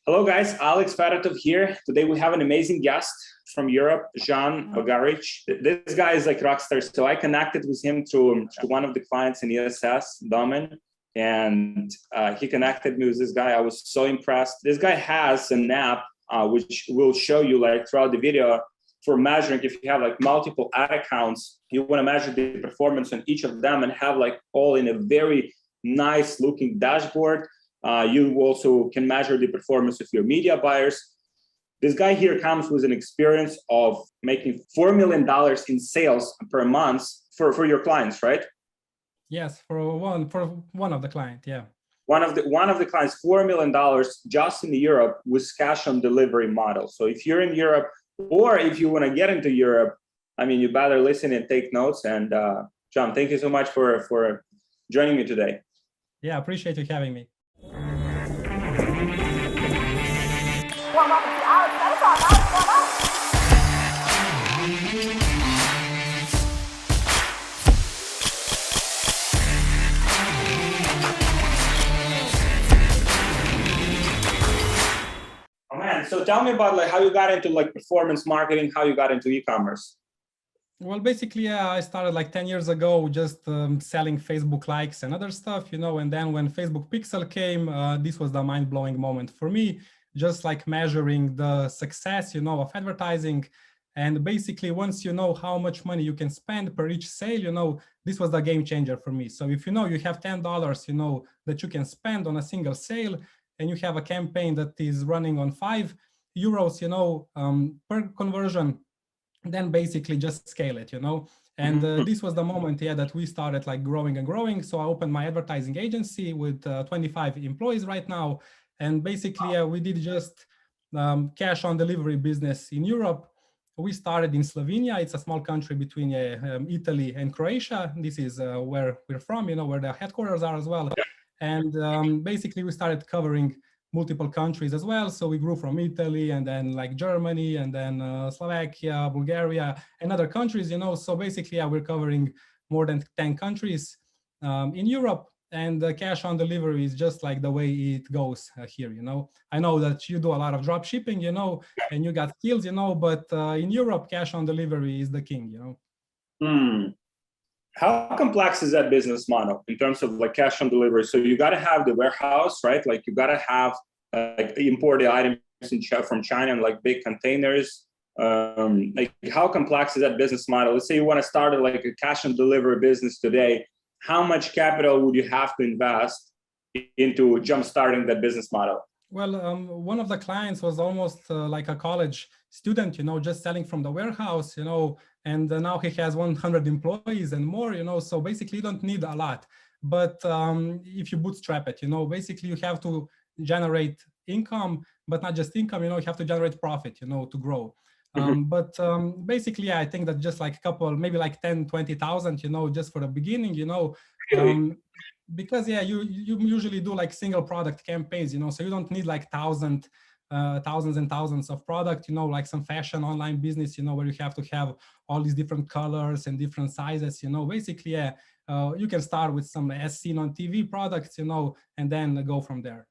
Hello guys, Alex Fedotoff here. Today we have an amazing guest from Europe, Jean Ogarich. This guy is like rockstar. So I connected with him through one of the clients in ESS, Domin, and he connected me with this guy. I was so impressed. This guy has an app which will show you like throughout the video for measuring if you have like multiple ad accounts, you want to measure the performance on each of them and have like all in a very nice looking dashboard. You also can measure the performance of your media buyers. This guy here comes with an experience of making $4 million in sales per month for your clients, right? Yes, for one of the clients, yeah. One of the clients, $4 million just in Europe with cash on delivery model. So if you're in Europe or if you want to get into Europe, I mean, you better listen and take notes. And John, thank you so much for joining me today. Yeah, appreciate you having me. Welcome to Alex Fedotoff. Oh man, so tell me about like how you got into like performance marketing, how you got into e-commerce. Well, basically, I started like 10 years ago just selling Facebook likes and other stuff, and then when Facebook Pixel came, this was the mind-blowing moment for me, just like measuring the success, of advertising. And basically, once you know how much money you can spend per each sale, this was the game changer for me. So if you have $10, that you can spend on a single sale, and you have a campaign that is running on €5, per conversion, then basically just scale it, and this was the moment, that we started like growing and growing. So I opened my advertising agency with 25 employees right now, and basically we did just cash on delivery business in Europe. We started in Slovenia. It's a small country between Italy and Croatia. This is where we're from, where the headquarters are as well. And basically we started covering multiple countries as well. So we grew from Italy and then like Germany and then Slovakia, Bulgaria, and other countries, So basically, we're covering more than 10 countries in Europe. And cash on delivery is just like the way it goes here, I know that you do a lot of drop shipping, and you got skills, but in Europe, cash on delivery is the king, How complex is that business model in terms of like cash on delivery? So you got to have the warehouse, right? Like you got to have like import the items from China in like big containers. Like how complex is that business model? Let's say you want to start like a cash on delivery business today. How much capital would you have to invest into jump-starting that business model? Well, one of the clients was almost like a college student, just selling from the warehouse, and now he has 100 employees and more, so basically you don't need a lot. But if you bootstrap it, basically you have to generate income, but not just income, you have to generate profit, to grow. But basically, I think that just like a couple, maybe like 10, 20,000, just for the beginning, because you usually do like single product campaigns, so you don't need like thousands and thousands of product, like some fashion online business, where you have to have all these different colors and different sizes, basically, you can start with some as seen on TV products, and then go from there.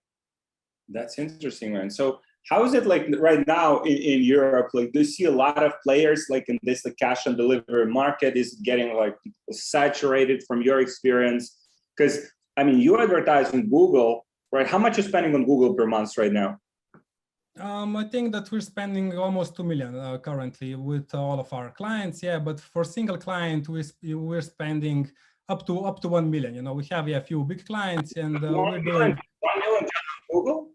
That's interesting, man. So how is it like right now in Europe? Like, do you see a lot of players like in this like cash on delivery market? Is getting like saturated from your experience? Because I mean, you advertise on Google, right? How much are you spending on Google per month right now? I think that we're spending almost 2 million currently with all of our clients. Yeah, but for single client, we're spending up to 1 million. We have a few big clients, and we're doing 1 million on Google.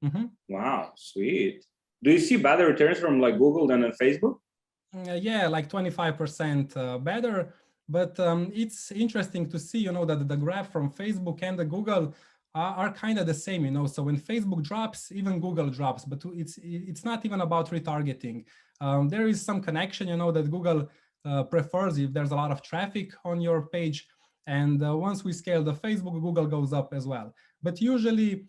Mm-hmm. Wow, sweet. Do you see better returns from like Google than on Facebook? Yeah, like 25% better. But it's interesting to see, that the graph from Facebook and the Google are kind of the same, So when Facebook drops, even Google drops. But it's not even about retargeting. There is some connection, that Google prefers if there's a lot of traffic on your page. And once we scale the Facebook, Google goes up as well. But usually,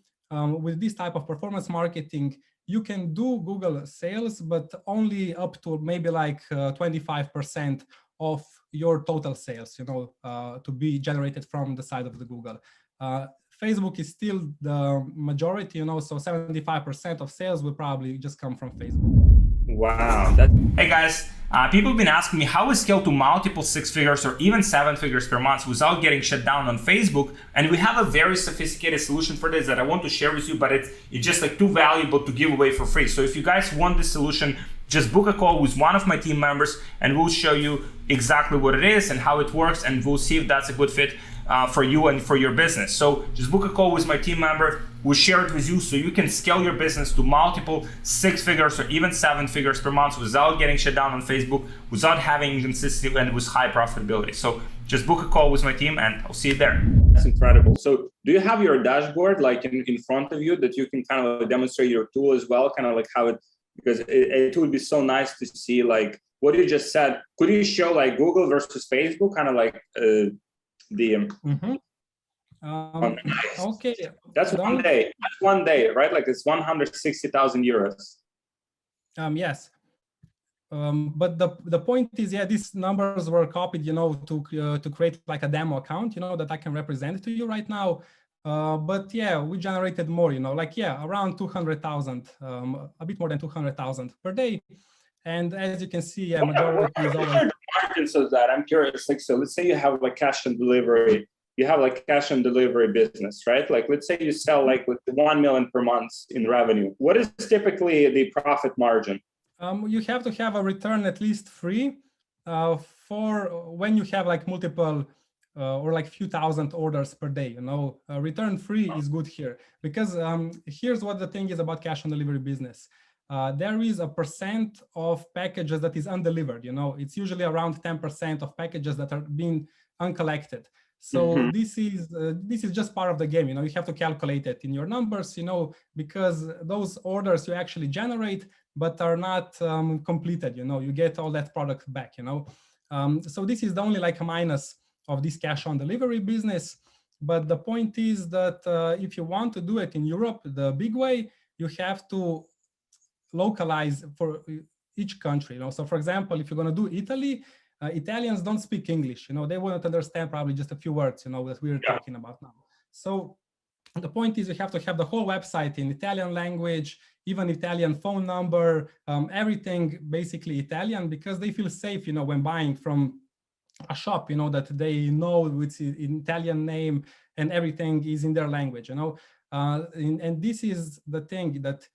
with this type of performance marketing, you can do Google sales, but only up to maybe like 25% of your total sales, to be generated from the side of the Google. Facebook is still the majority, so 75% of sales will probably just come from Facebook. Wow. Hey guys, people have been asking me how we scale to multiple 6 figures or even 7 figures per month without getting shut down on Facebook. And we have a very sophisticated solution for this that I want to share with you, but it's just like too valuable to give away for free. So if you guys want this solution, just book a call with one of my team members and we'll show you exactly what it is and how it works, and we'll see if that's a good fit for you and for your business. So just book a call with my team member. We'll share it with you so you can scale your business to multiple 6 figures or even 7 figures per month without getting shut down on Facebook, without having inconsistency, and with high profitability. So just book a call with my team and I'll see you there. That's incredible. So do you have your dashboard like in front of you that you can kind of demonstrate your tool as well, kind of like how it, because it would be so nice to see like what you just said. Could you show like Google versus Facebook, kind of like okay. That's one day. That's one day, right? Like it's 160,000 euros. Yes. But the point is, yeah, these numbers were copied, to create like a demo account, that I can represent to you right now. But yeah, we generated more, around 200,000, a bit more than 200,000 per day. And as you can see, yeah, majority is always margins of that. I'm curious. Like, so let's say you have like cash on delivery. You have like cash on delivery business, right? Like, let's say you sell like with 1 million per month in revenue. What is typically the profit margin? You have to have a return at least free for when you have like multiple or like few thousand orders per day. Return free is good here, because here's what the thing is about cash on delivery business. There is a percent of packages that is undelivered. It's usually around 10% of packages that are being uncollected. So this is just part of the game. You have to calculate it in your numbers, because those orders you actually generate but are not completed. You get all that product back. So this is the only like a minus of this cash on delivery business. But the point is that if you want to do it in Europe the big way, you have to localize for each country. So for example, if you're going to do Italy, Italians don't speak English. They won't understand probably just a few words, that we're talking about now. So the point is you have to have the whole website in Italian language, even Italian phone number, everything basically Italian, because they feel safe, when buying from a shop, that they know it's an Italian name and everything is in their language, and this is the thing that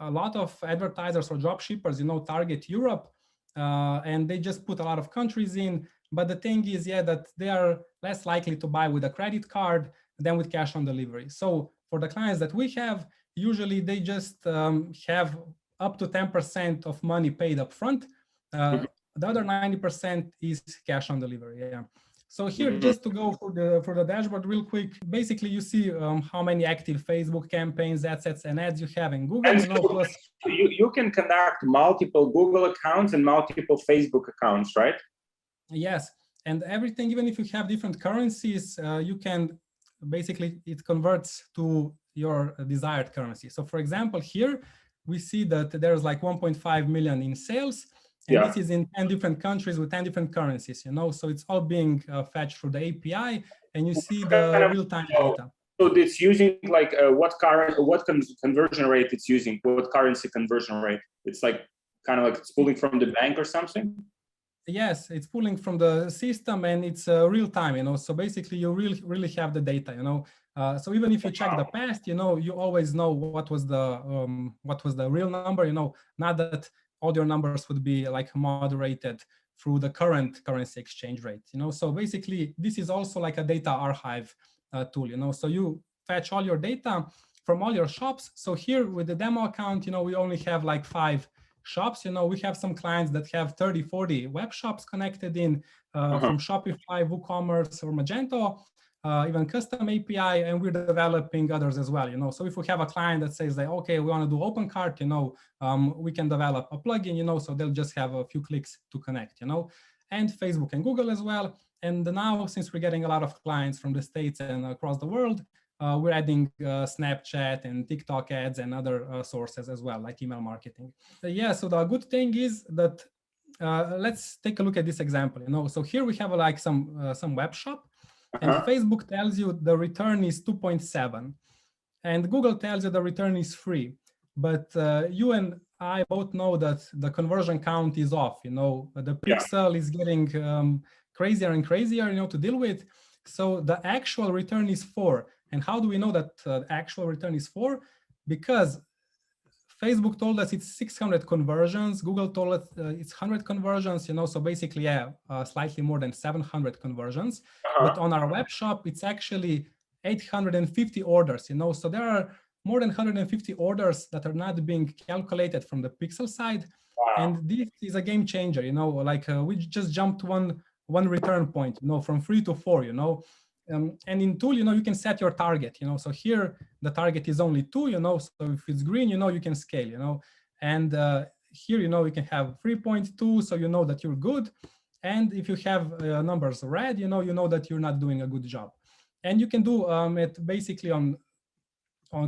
a lot of advertisers or job shippers, target Europe, and they just put a lot of countries in. But the thing is, that they are less likely to buy with a credit card than with cash on delivery. So for the clients that we have, usually they just have up to 10% of money paid up front. The other 90% is cash on delivery. Yeah. So here, just to go for the dashboard real quick, basically you see how many active Facebook campaigns, assets, and ads you have in Google. Plus you can connect multiple Google accounts and multiple Facebook accounts, right? Yes, and everything, even if you have different currencies, you can basically, it converts to your desired currency. So for example, here we see that there's like 1.5 million in sales. And this is in 10 different countries with 10 different currencies, so it's all being fetched through the API, and you see the real-time data. So it's using like what conversion rate it's using, what currency conversion rate? It's like kind of like it's pulling from the bank or something? Yes, it's pulling from the system, and it's real-time, so basically you really have the data, so even if you check the past, you always know what was the real number, not that all your numbers would be like moderated through the current currency exchange rate, So basically, this is also like a data archive tool, So you fetch all your data from all your shops. So here with the demo account, we only have like 5 shops. We have some clients that have 30, 40 web shops connected in from Shopify, WooCommerce, or Magento. Even custom API, and we're developing others as well. So if we have a client that says like, okay, we want to do open cart, we can develop a plugin, so they'll just have a few clicks to connect, and Facebook and Google as well. And now, since we're getting a lot of clients from the States and across the world, we're adding Snapchat and TikTok ads and other sources as well, like email marketing. So the good thing is that let's take a look at this example. So here we have like some web shop. And Facebook tells you the return is 2.7. And Google tells you the return is 3. But you and I both know that the conversion count is off. The pixel is getting crazier and crazier, to deal with. So the actual return is 4. And how do we know that the actual return is 4? Because Facebook told us it's 600 conversions. Google told us it's 100 conversions, so basically, slightly more than 700 conversions. But on our web shop, it's actually 850 orders, so there are more than 150 orders that are not being calculated from the pixel side. Wow. And this is a game changer, we just jumped one return point, from 3 to 4, and in tool, you can set your target, so here the target is only 2, so if it's green, you can scale, and here, you can have 3.2, so you know that you're good. And if you have numbers red, you know that you're not doing a good job. And you can do it basically on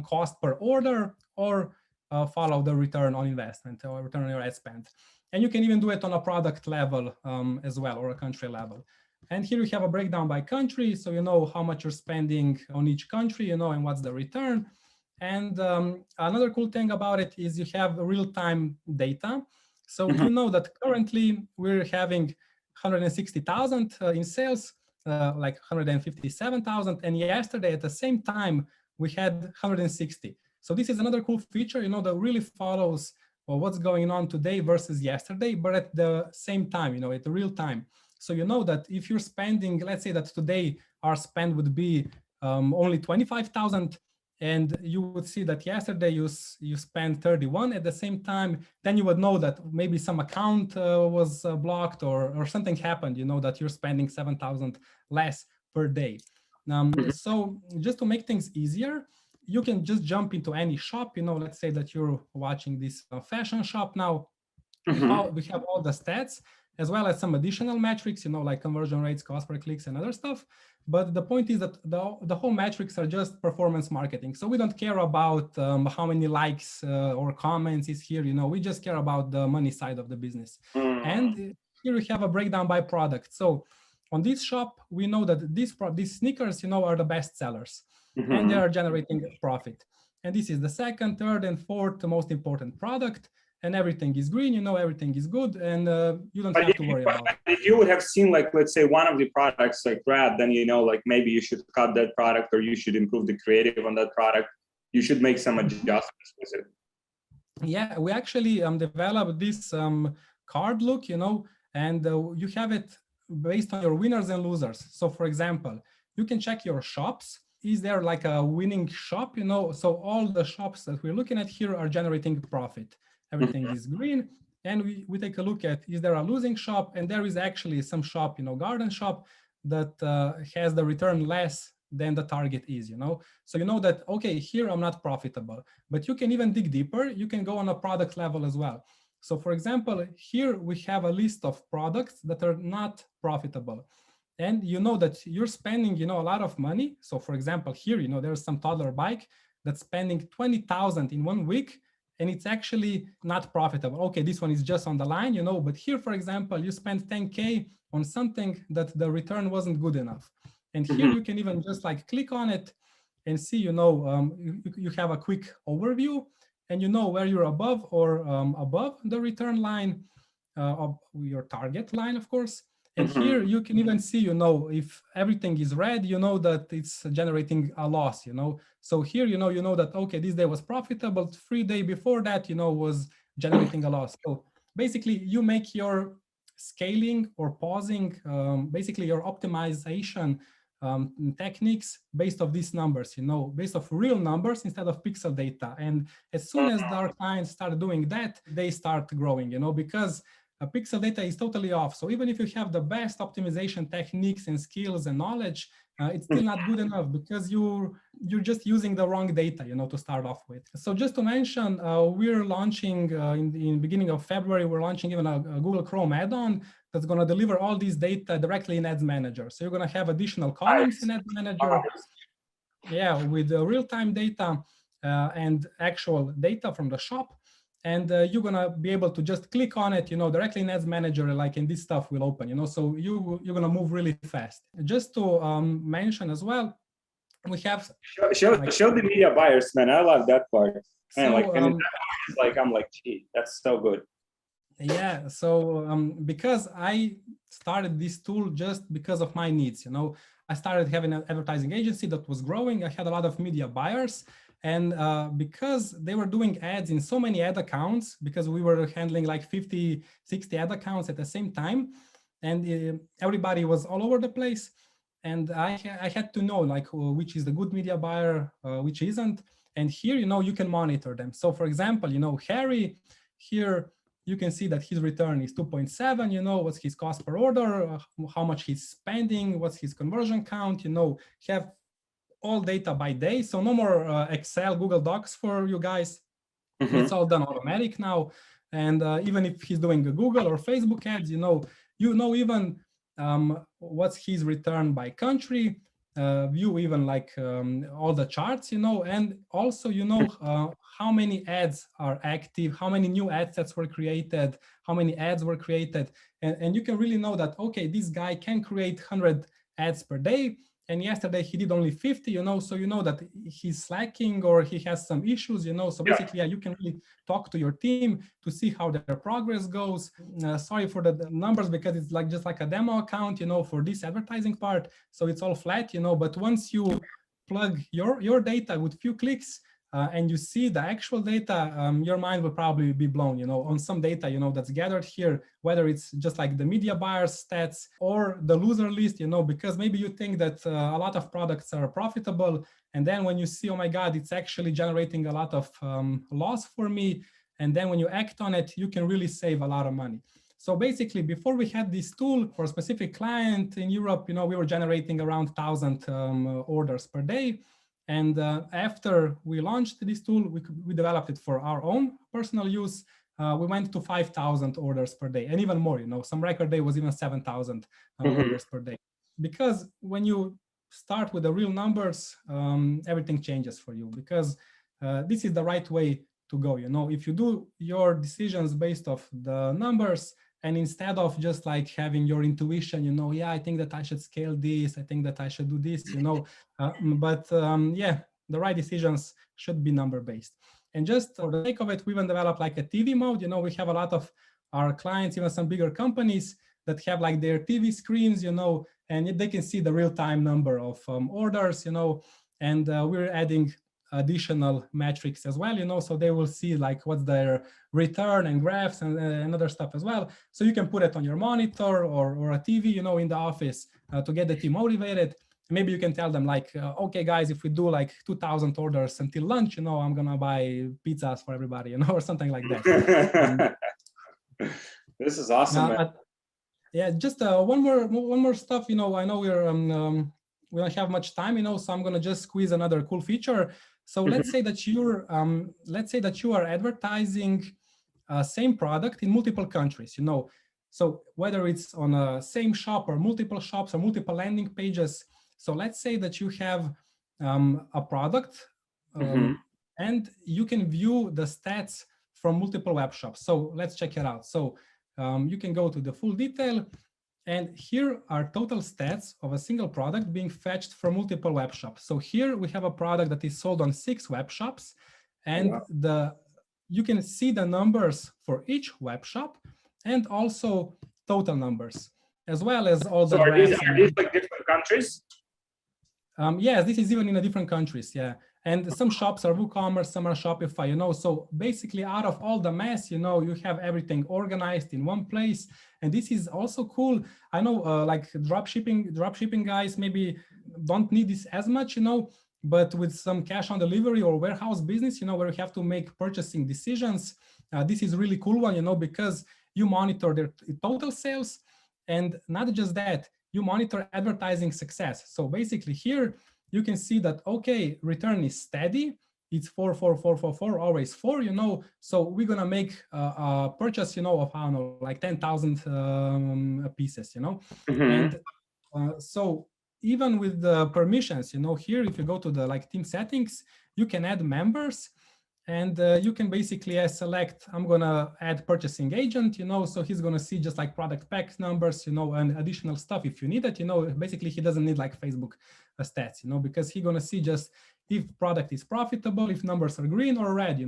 cost per order, or follow the return on investment or return on your ad spend. And you can even do it on a product level as well, or a country level. And here you have a breakdown by country, so you know how much you're spending on each country, and what's the return. And another cool thing about it is you have real-time data. So you know that currently we're having 160,000 in sales, like 157,000, and yesterday at the same time we had 160. So this is another cool feature, that really follows what's going on today versus yesterday, but at the same time, at the real time. So you know that if you're spending, let's say that today our spend would be only 25,000, and you would see that yesterday you spent 31 at the same time, then you would know that maybe some account was blocked, or something happened, that you're spending 7,000 less per day. So just to make things easier, you can just jump into any shop, let's say that you're watching this fashion shop now. We have all the stats, as well as some additional metrics, like conversion rates, cost per clicks, and other stuff. But the point is that the whole metrics are just performance marketing. So we don't care about how many likes or comments is here, we just care about the money side of the business. And here we have a breakdown by product. So on this shop, we know that these sneakers, are the best sellers, and they are generating profit. And this is the second, third, and fourth most important product. And everything is green, everything is good, and you don't have to worry about it. If you would have seen, like, let's say one of the products like red, then like maybe you should cut that product, or you should improve the creative on that product. You should make some adjustments with it. Yeah, we actually developed this card look, and you have it based on your winners and losers. So for example, you can check your shops. Is there like a winning shop, So all the shops that we're looking at here are generating profit. Everything is green. And we take a look at, is there a losing shop? And there is actually some shop, garden shop, that has the return less than the target is, So you know that, okay, here I'm not profitable. But you can even dig deeper. You can go on a product level as well. So for example, here we have a list of products that are not profitable. And you know that you're spending, a lot of money. So for example, here, there's some toddler bike that's spending 20,000 in 1 week, and it's actually not profitable. Okay, this one is just on the line, but here, for example, you spend 10K on something that the return wasn't good enough. And here you can even just like click on it and see, you have a quick overview, and where you're above or above the return line, of your target line, of course. And here you can even see, if everything is red, that it's generating a loss, So here, you know that, okay, this day was profitable. 3 days before that, was generating a loss. So basically you make your scaling or pausing, basically your optimization techniques based off these numbers, based off real numbers instead of pixel data. And as soon as our clients start doing that, they start growing, because pixel data is totally off. So even if you have the best optimization techniques and skills and knowledge, it's still not good enough, because you're just using the wrong data, to start off with. So just to mention, we're launching in beginning of February, we're launching even a Google Chrome add-on that's going to deliver all these data directly in Ads Manager. So you're going to have additional columns in Ads Manager, with the real-time data and actual data from the shop. and you're gonna be able to just click on it, directly in Ads Manager, like, and this stuff will open, so you're gonna move really fast. Just to mention as well, we have show the media buyers, man. I love that part. Man, I'm like, gee, that's so good. Yeah, so because I started this tool just because of my needs, I started having an advertising agency that was growing. I had a lot of media buyers, and because they were doing ads in so many ad accounts, because we were handling like 50, 60 ad accounts at the same time, and everybody was all over the place. And I had to know like which is the good media buyer, which isn't. And here, you can monitor them. So for example, Harry, here you can see that his return is 2.7, what's his cost per order, how much he's spending, what's his conversion count, have all data by day. So no more Excel, Google Docs for you guys. Mm-hmm. It's all done automatic now. And even if he's doing a Google or Facebook ads, even what's his return by country, view even like all the charts, and also, how many ads are active, how many new ad sets were created, how many ads were created. And you can really know that, okay, this guy can create 100 ads per day. And yesterday he did only 50, so that he's slacking or he has some issues, So basically, you can really talk to your team to see how their progress goes. Sorry for the numbers, because it's like just like a demo account, for this advertising part. So it's all flat, but once you plug your data with few clicks, and you see the actual data, your mind will probably be blown, on some data, that's gathered here, whether it's just like the media buyers stats or the loser list, because maybe you think that a lot of products are profitable. And then when you see, oh my God, it's actually generating a lot of loss for me. And then when you act on it, you can really save a lot of money. So basically, before we had this tool for a specific client in Europe, we were generating around 1,000 orders per day. And after we launched this tool, we developed it for our own personal use. We went to 5,000 orders per day, and even more. Some record day was even 7,000 orders per day. Because when you start with the real numbers, everything changes for you. Because this is the right way to go. If you do your decisions based off the numbers, and instead of just like having your intuition, yeah, I think that I should scale this, I think that I should do this, but the right decisions should be number-based. And just for the sake of it, we even developed like a TV mode. We have a lot of our clients, even some bigger companies that have like their TV screens, and they can see the real-time number of orders, and we're adding additional metrics as well, so they will see like what's their return and graphs and other stuff as well. So you can put it on your monitor or a TV, in the office to get the team motivated. Maybe you can tell them like, okay, guys, if we do like 2,000 orders until lunch, I'm gonna buy pizzas for everybody, or something like that. This is awesome. Yeah, just one more stuff. I know we don't have much time, so I'm gonna just squeeze another cool feature. So let's say that you are advertising same product in multiple countries, So whether it's on a same shop or multiple shops or multiple landing pages. So let's say that you have a product and you can view the stats from multiple web shops. So let's check it out. So you can go to the full detail. And here are total stats of a single product being fetched from multiple web shops. So here we have a product that is sold on 6 web shops, and you can see the numbers for each web shop and also total numbers, as well as all the graphs. Are these like different countries? Yes, this is even in the different countries, yeah. And some shops are WooCommerce, some are Shopify, So basically out of all the mess, you have everything organized in one place. And this is also cool. I know like dropshipping guys maybe don't need this as much, but with some cash on delivery or warehouse business, where you have to make purchasing decisions, this is a really cool one, because you monitor their total sales. And not just that, you monitor advertising success. So basically here, you can see that, okay, return is steady. It's 4, 4, 4, 4, 4, always 4, So we're going to make a purchase, of, I don't know, like 10,000 pieces, And so even with the permissions, here, if you go to the like team settings, you can add members. And you can basically select, I'm gonna add purchasing agent, so he's gonna see just like product pack numbers, and additional stuff if you need it, basically he doesn't need like Facebook stats, because he's gonna see just if product is profitable, if numbers are green or red,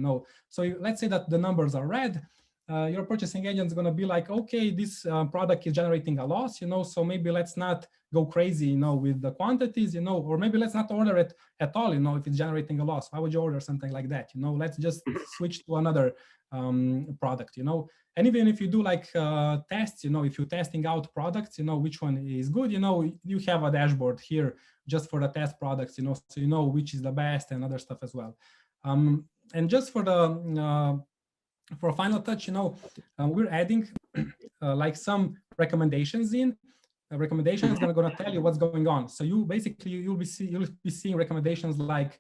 So let's say that the numbers are red, your purchasing agent is gonna be like, okay, this product is generating a loss, so maybe let's not go crazy, with the quantities, or maybe let's not order it at all, if it's generating a loss. Why would you order something like that? Let's just switch to another product, And even if you do like tests, if you're testing out products, which one is good, you have a dashboard here just for the test products, so you know which is the best and other stuff as well. And just for the for a final touch, we're adding like some recommendations in. Recommendations are going to tell you what's going on. So you basically you'll be seeing recommendations like,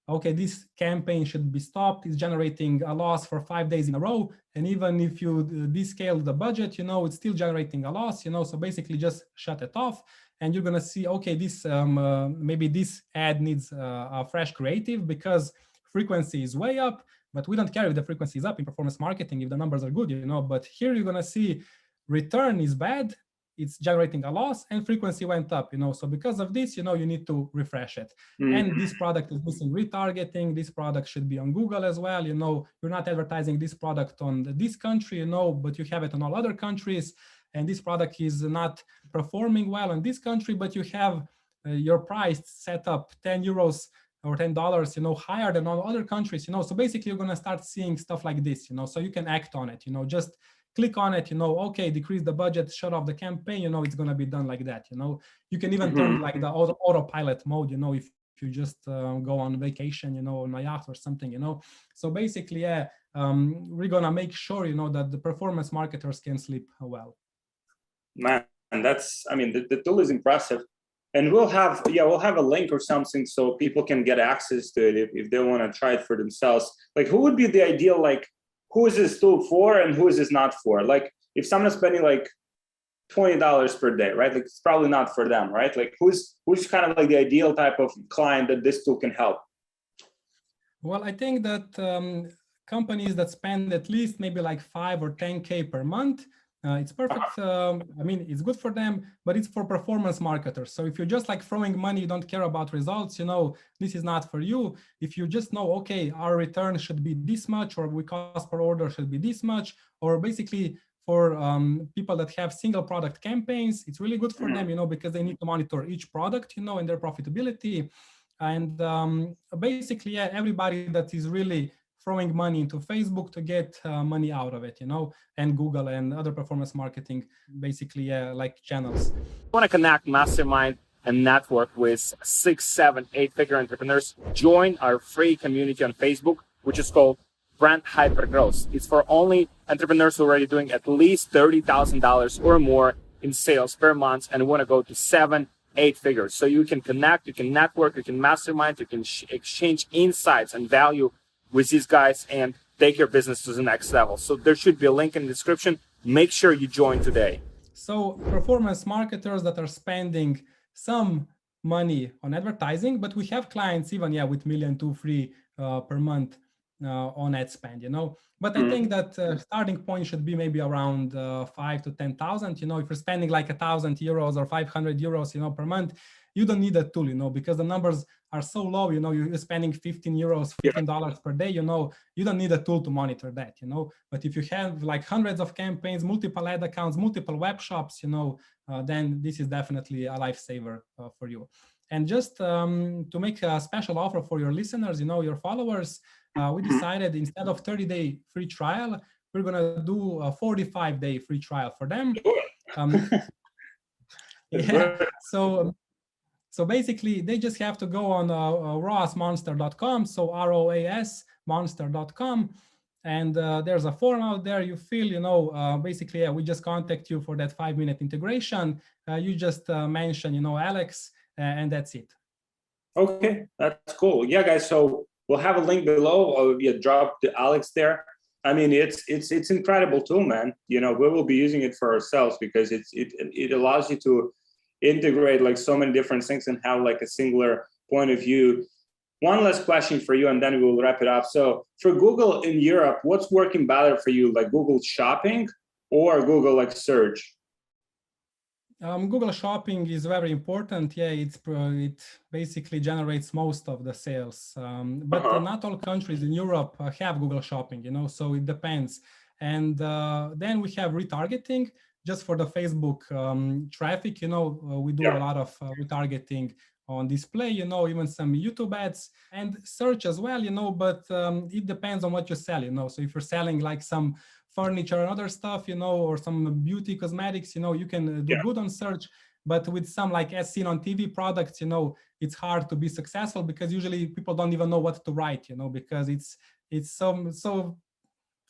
okay, this campaign should be stopped. It's generating a loss for 5 days in a row, and even if you descale the budget, it's still generating a loss. So basically just shut it off, and you're going to see, okay, this maybe this ad needs a fresh creative because frequency is way up. But we don't care if the frequency is up in performance marketing if the numbers are good, But here you're going to see return is bad. It's generating a loss and frequency went up, So because of this, you need to refresh it. And this product is missing retargeting. This product should be on Google as well. You're not advertising this product on this country, but you have it on all other countries. And this product is not performing well in this country, but you have your price set up 10 euros or $10, higher than all other countries, So basically you're going to start seeing stuff like this, So you can act on it, Just click on it, okay, decrease the budget, shut off the campaign, it's going to be done like that, You can even turn like the autopilot mode, if you just go on vacation, on a yacht or something, So basically, yeah, we're going to make sure, that the performance marketers can sleep well. Man, that's, the tool is impressive. And we'll have a link or something so people can get access to it if they want to try it for themselves. Like, who would be the ideal, like, who is this tool for and who is this not for? Like, if someone's spending like $20 per day, right? Like, it's probably not for them, right? Like, who's kind of like the ideal type of client that this tool can help? Well, I think that companies that spend at least maybe like 5 or 10K per month, it's perfect. It's good for them, but it's for performance marketers. So if you're just like throwing money, you don't care about results, this is not for you. If you just know, okay, our return should be this much, or we cost per order should be this much, or basically for people that have single product campaigns, it's really good for them, because they need to monitor each product, and their profitability. And basically, yeah, everybody that is really throwing money into Facebook to get money out of it, and Google and other performance marketing, basically, like channels. Want to connect, mastermind, and network with 6, 7, 8-figure entrepreneurs? Join our free community on Facebook, which is called Brand Hypergrowth. It's for only entrepreneurs who are already doing at least $30,000 or more in sales per month and want to go to 7, 8 figures. So you can connect, you can network, you can mastermind, you can exchange insights and value with these guys and take your business to the next level. So there should be a link in the description. Make sure you join today. So performance marketers that are spending some money on advertising, but we have clients even with $1 million, $2 million, $3 million per month on ad spend, But I think that starting point should be maybe around 5,000 to 10,000. If you're spending like 1,000 euros or 500 euros, per month, you don't need a tool, because the numbers are so low, you're spending 15 euros, $15 per day, you don't need a tool to monitor that, But if you have like hundreds of campaigns, multiple ad accounts, multiple web shops, then this is definitely a lifesaver for you. And just to make a special offer for your listeners, your followers, we decided instead of 30-day free trial, we're going to do a 45-day free trial for them. So basically, they just have to go on ROASmonster.com, so ROAS monster.com, and there's a form out there you fill, basically, we just contact you for that 5-minute integration. You just mention, Alex, and that's it. Okay, that's cool. Yeah, guys, so we'll have a link below. I'll drop the Alex there. It's incredible tool, man. We will be using it for ourselves because it allows you to integrate like so many different things and have like a singular point of view One last question for you, and then we'll wrap it up. So for Google in Europe, what's working better for you, like Google Shopping or Google like search? Google Shopping is very important. Yeah, it basically generates most of the sales. But not all countries in Europe have Google Shopping, you know, so it depends. And then we have retargeting just for the Facebook traffic. You know, we do a lot of retargeting on display, you know, even some YouTube ads and search as well, you know, but it depends on what you sell, you know. So if you're selling like some furniture and other stuff, you know, or some beauty cosmetics, you know, you can do good on search. But with some like as seen on TV products, you know, it's hard to be successful because usually people don't even know what to write, you know, because it's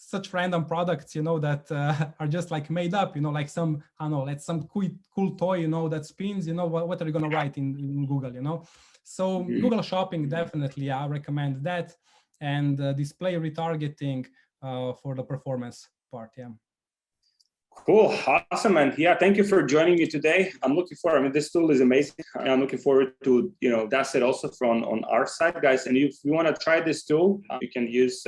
such random products, you know, that are just like made up, you know, like some, I don't know, like some cool toy, you know, that spins, you know, what are you going to write in Google, you know? So Google Shopping, definitely, I recommend that. And display retargeting for the performance part, yeah. Cool, awesome, and yeah, thank you for joining me today. I'm looking forward. I mean, this tool is amazing. I'm looking forward to, you know, that's it also from on our side, guys. And if you want to try this tool, you can use.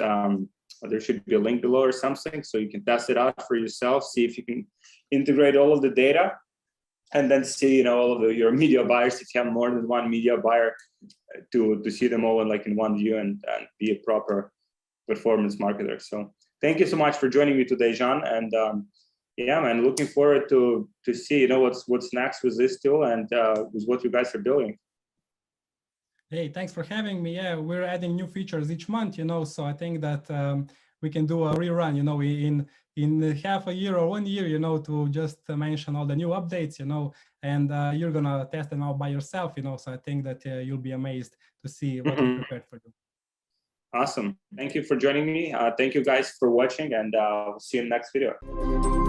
There should be a link below or something, so you can test it out for yourself. See if you can integrate all of the data, and then see, you know, all of your media buyers. If you have more than one media buyer, to see them all in one view and be a proper performance marketer. So thank you so much for joining me today, Jean. And yeah, man, looking forward to see, you know, what's next with this tool and with what you guys are building. Hey, thanks for having me. Yeah, we're adding new features each month, you know, so I think that we can do a rerun, you know, in half a year or 1 year, you know, to just mention all the new updates, you know, and you're going to test them out by yourself, you know, so I think that you'll be amazed to see what we prepared for you. Awesome. Thank you for joining me. Thank you guys for watching, and see you in the next video.